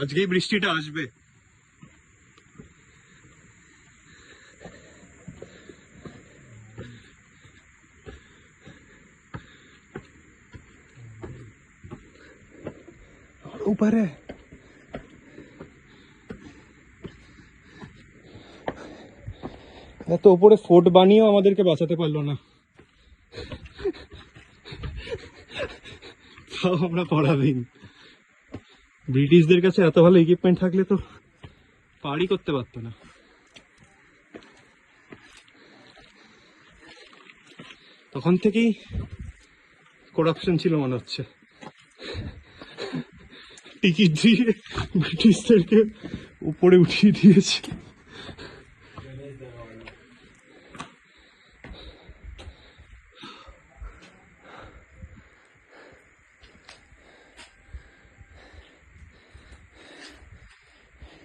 আজকেই বৃষ্টিটা আসবে। উপরে এত উপরে ফোর্ট বানিয়েও আমাদেরকে বাঁচাতে পারলো না, তাও আমরা পরাধীন। ব্রিটিশদের কাছে এত ভালো ইকুইপমেন্ট থাকলে তো পারই করতে পারতো না। তখন থেকেই করাপশন ছিল মনে হচ্ছে, টিকিট দিয়ে ব্রিটিশদেরকে উপরে উঠিয়ে দিয়েছে।